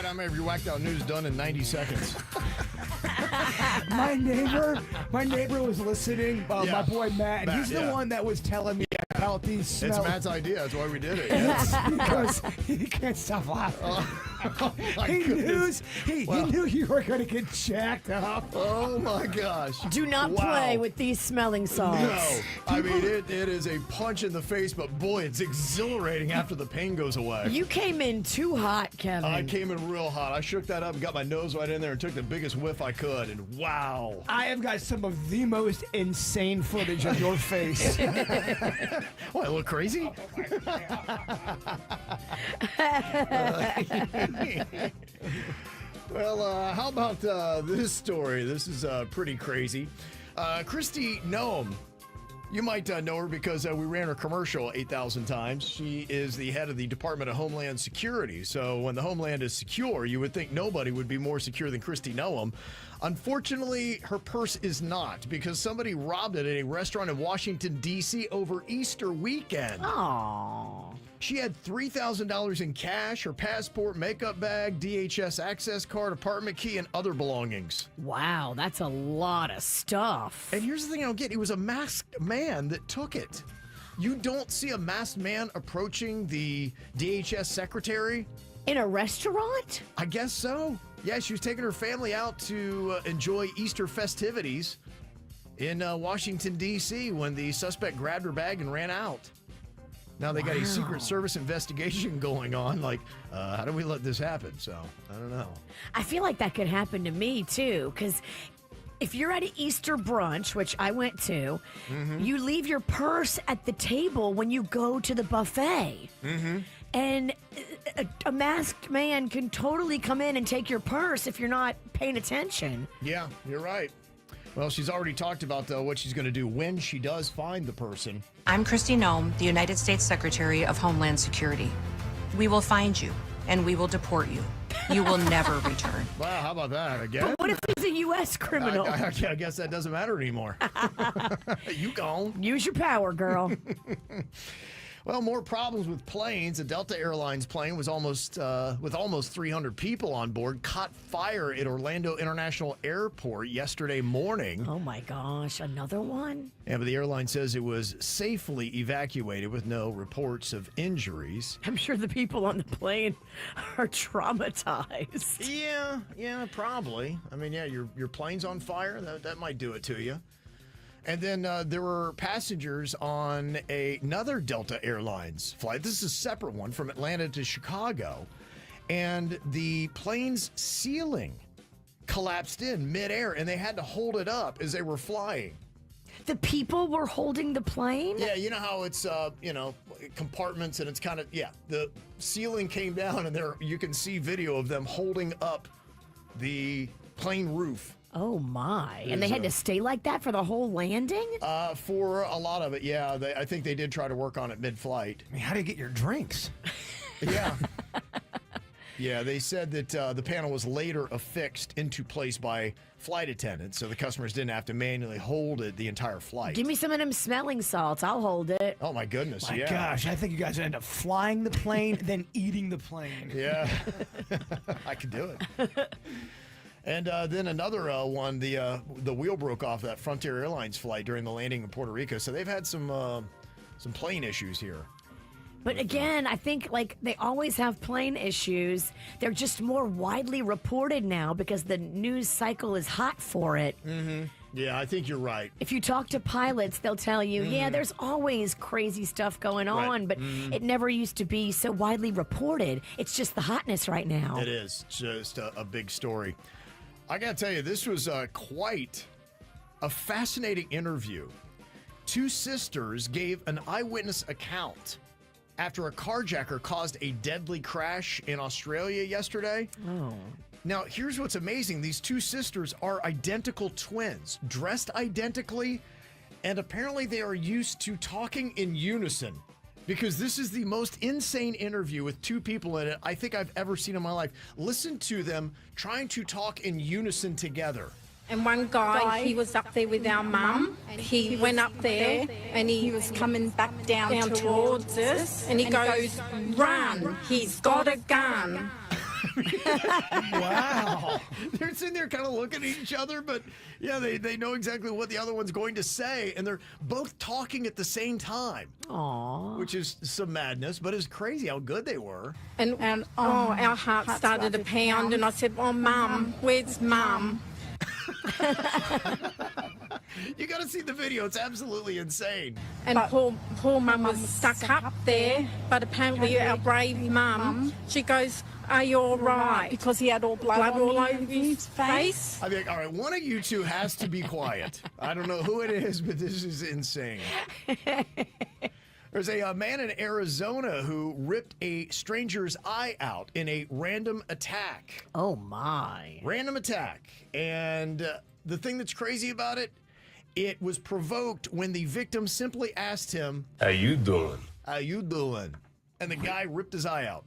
right, I'm every whacked out news done in 90 seconds. My neighbor was listening. My boy Matt, and he's the one that was telling me about these smells. It's Matt's idea. That's why we did it. Because he can't stop laughing. He knew you were going to get jacked up. Oh my gosh! Do not play with these smelling salts. No, I mean it is a punch in the face, but boy, it's exhilarating after the pain goes away. You came in too hot, Kevin. I came in real hot. I shook that up and got my nose right in there and took the biggest whiff I could, and wow! I have got some of the most insane footage of your face. What, I look crazy? Well, how about this story? This is pretty crazy. Kristi Noem. You might know her because we ran her commercial 8,000 times. She is the head of the Department of Homeland Security. So when the homeland is secure, you would think nobody would be more secure than Kristi Noem. Unfortunately, her purse is not, because somebody robbed it at a restaurant in Washington, D.C. over Easter weekend. Aww. She had $3,000 in cash, her passport, makeup bag, DHS access card, apartment key, and other belongings. Wow, that's a lot of stuff. And here's the thing I don't get. It was a masked man that took it. You don't see a masked man approaching the DHS secretary. In a restaurant? I guess so. Yeah, she was taking her family out to enjoy Easter festivities in Washington, D.C. when the suspect grabbed her bag and ran out. Now they got a Secret Service investigation going on. Like, how do we let this happen? So, I don't know. I feel like that could happen to me, too, because if you're at an Easter brunch, which I went to, you leave your purse at the table when you go to the buffet. And a masked man can totally come in and take your purse if you're not paying attention. Yeah, you're right. Well, she's already talked about what she's going to do when she does find the person. I'm Kristi Noem, the United States Secretary of Homeland Security. We will find you, and we will deport you. You will never return. Wow, how about that again? But what if he's a U.S. criminal? I guess that doesn't matter anymore. You gone. Use your power, girl. Well, more problems with planes. A Delta Airlines plane was with almost 300 people on board, caught fire at Orlando International Airport yesterday morning. Oh my gosh, another one? Yeah, but the airline says it was safely evacuated with no reports of injuries. I'm sure the people on the plane are traumatized. Yeah, probably. I mean, yeah, your plane's on fire. That might do it to you. And then there were passengers on another Delta Airlines flight. This is a separate one from Atlanta to Chicago. And the plane's ceiling collapsed in midair, and they had to hold it up as they were flying. The people were holding the plane? Yeah, you know how it's, compartments, and it's kind of, the ceiling came down, and you can see video of them holding up the plane roof. Oh, my. And they had to stay like that for the whole landing? For a lot of it, yeah. I think they did try to work on it mid-flight. I mean, how do you get your drinks? Yeah. Yeah, they said that the panel was later affixed into place by flight attendants, so the customers didn't have to manually hold it the entire flight. Give me some of them smelling salts. I'll hold it. Oh, my goodness, My gosh, I think you guys end up flying the plane, then eating the plane. Yeah. I could do it. And then another one, the wheel broke off that Frontier Airlines flight during the landing in Puerto Rico. So they've had some plane issues here. But again, I think like they always have plane issues. They're just more widely reported now because the news cycle is hot for it. Mm-hmm. Yeah, I think you're right. If you talk to pilots, they'll tell you, yeah, there's always crazy stuff going on, but it never used to be so widely reported. It's just the hotness right now. It is just a big story. I got to tell you, this was quite a fascinating interview. Two sisters gave an eyewitness account after a carjacker caused a deadly crash in Australia yesterday. Oh. Now, here's what's amazing. These two sisters are identical twins, dressed identically, and apparently they are used to talking in unison. Because this is the most insane interview with two people in it I think I've ever seen in my life. Listen to them trying to talk in unison together. And one guy, he was up there with our mum. He went up there and he was coming back down towards us. And he goes, run, he's got a gun. Wow. They're sitting there kind of looking at each other, but yeah, they know exactly what the other one's going to say, and they're both talking at the same time. Aww. Which is some madness, but it's crazy how good they were. And our heart started to pound, and I said, "Oh, Mum, where's Mum?" You got to see the video. It's absolutely insane. And poor Mum was stuck up there, but apparently our brave Mum, she goes, "Are you all right?" Because he had all blood all on over his face. I think, all right, one of you two has to be quiet. I don't know who it is, but this is insane. There's a man in Arizona who ripped a stranger's eye out in a random attack. Oh, my. Random attack. And the thing that's crazy about it, it was provoked when the victim simply asked him, "How you doing?" "How you doing?" And the guy ripped his eye out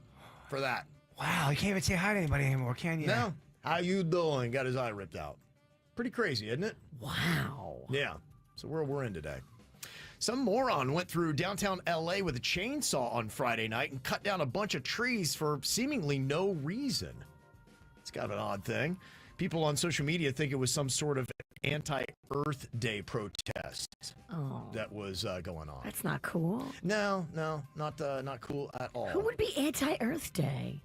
for that. Wow, you can't even say hi to anybody anymore, can you? No. "How you doing?" Got his eye ripped out. Pretty crazy, isn't it? Wow. Yeah. So we're in today. Some moron went through downtown LA with a chainsaw on Friday night and cut down a bunch of trees for seemingly no reason. It's kind of an odd thing. People on social media think it was some sort of anti-Earth Day protest that was going on. That's not cool. No, not cool at all. Who would be anti-Earth Day?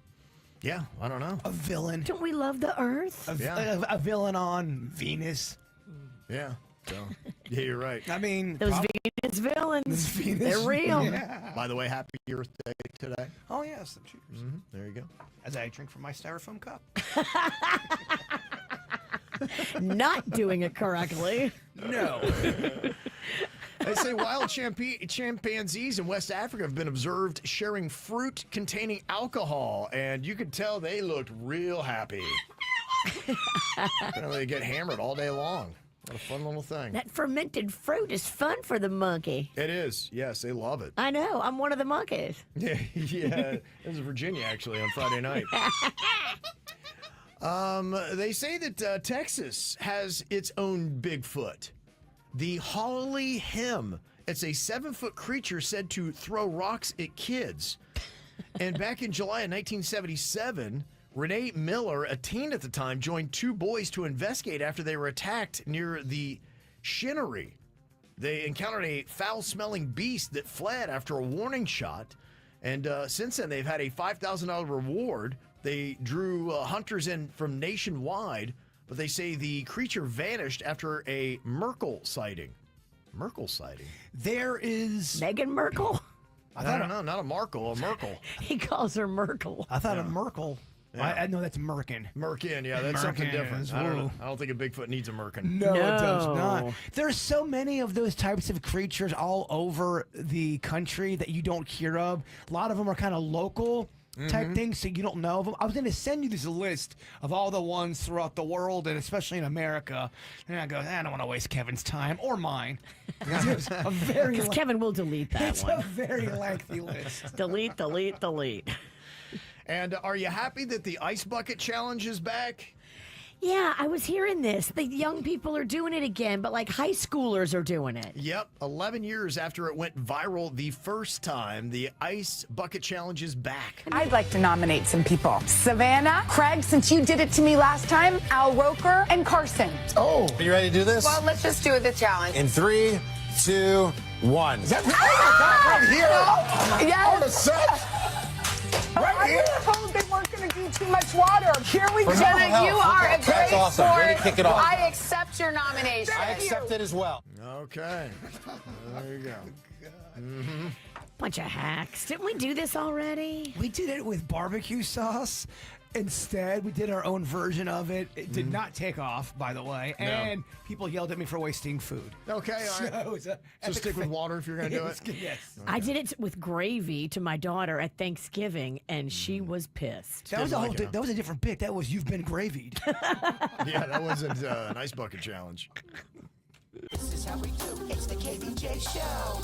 Yeah, I don't know. A villain. Don't we love the Earth? A villain on Venus. Yeah. So, yeah, you're right. I mean, Those Venus villains. Venus. They're real. Yeah. By the way, happy Earth Day today. Oh, yes. Cheers. There you go. As I drink from my styrofoam cup. Not doing it correctly. No. They say wild chimpanzees in West Africa have been observed sharing fruit containing alcohol, and you could tell they looked real happy. Apparently they get hammered all day long. What a fun little thing. That fermented fruit is fun for the monkey. It is. Yes, they love it. I know. I'm one of the monkeys. Yeah. It was in Virginia, actually, on Friday night. They say that Texas has its own Bigfoot. The Holly Him. It's a 7-foot creature said to throw rocks at kids. And back in July of 1977, Renee Miller, a teen at the time, joined 2 boys to investigate after they were attacked near the Shinnery. They encountered a foul-smelling beast that fled after a warning shot. And since then, they've had a $5,000 reward. They drew hunters in from nationwide, but they say the creature vanished after a Merkel sighting. Merkel sighting? There is... Meghan Merkel? I don't know, not a Markle, a Merkel. He calls her Merkel. I thought a Merkel. Yeah. I know that's Merkin. Merkin, yeah, that's something Merkin different. is I don't know. woo. I don't think a Bigfoot needs a Merkin. No, it does No. not. There's so many of those types of creatures all over the country that you don't hear of. A lot of them are kind of local type things, so you don't know of them. I was going to send you this list of all the ones throughout the world, and especially in America. And I go, I don't want to waste Kevin's time or mine. It's a very Because Kevin will delete that it's one. a very lengthy list. Delete, delete, delete. And are you happy that the Ice Bucket Challenge is back? Yeah, I was hearing this. The young people are doing it again, but like high schoolers are doing it. Yep, 11 years after it went viral the first time, the Ice Bucket Challenge is back. I'd like to nominate some people. Savannah, Craig, since you did it to me last time, Al Roker, and Carson. Oh, are you ready to do this? Well, let's just do the challenge. In 3, 2, 1. Is that right here? Yes. On the set? I was told they weren't going to do too much water. Here we go. Jenna, Jenna, you are a That's great awesome. sport. Way to kick it off. I accept your nomination. I accept it as well. Okay, there you go. Bunch of hacks. Didn't we do this already? We did it with barbecue sauce. Instead, we did our own version of it. It did not take off, by the way, and people yelled at me for wasting food. Okay, all right. So, it's a So epic stick with fail. water if you're going to do it. Yes. I did it with gravy to my daughter at Thanksgiving, and she was pissed. That was Didn't a like whole. it, That was a different bit. That was you've been gravied. Yeah, that wasn't an Ice Bucket Challenge. This is how we do. It's the KBJ Show.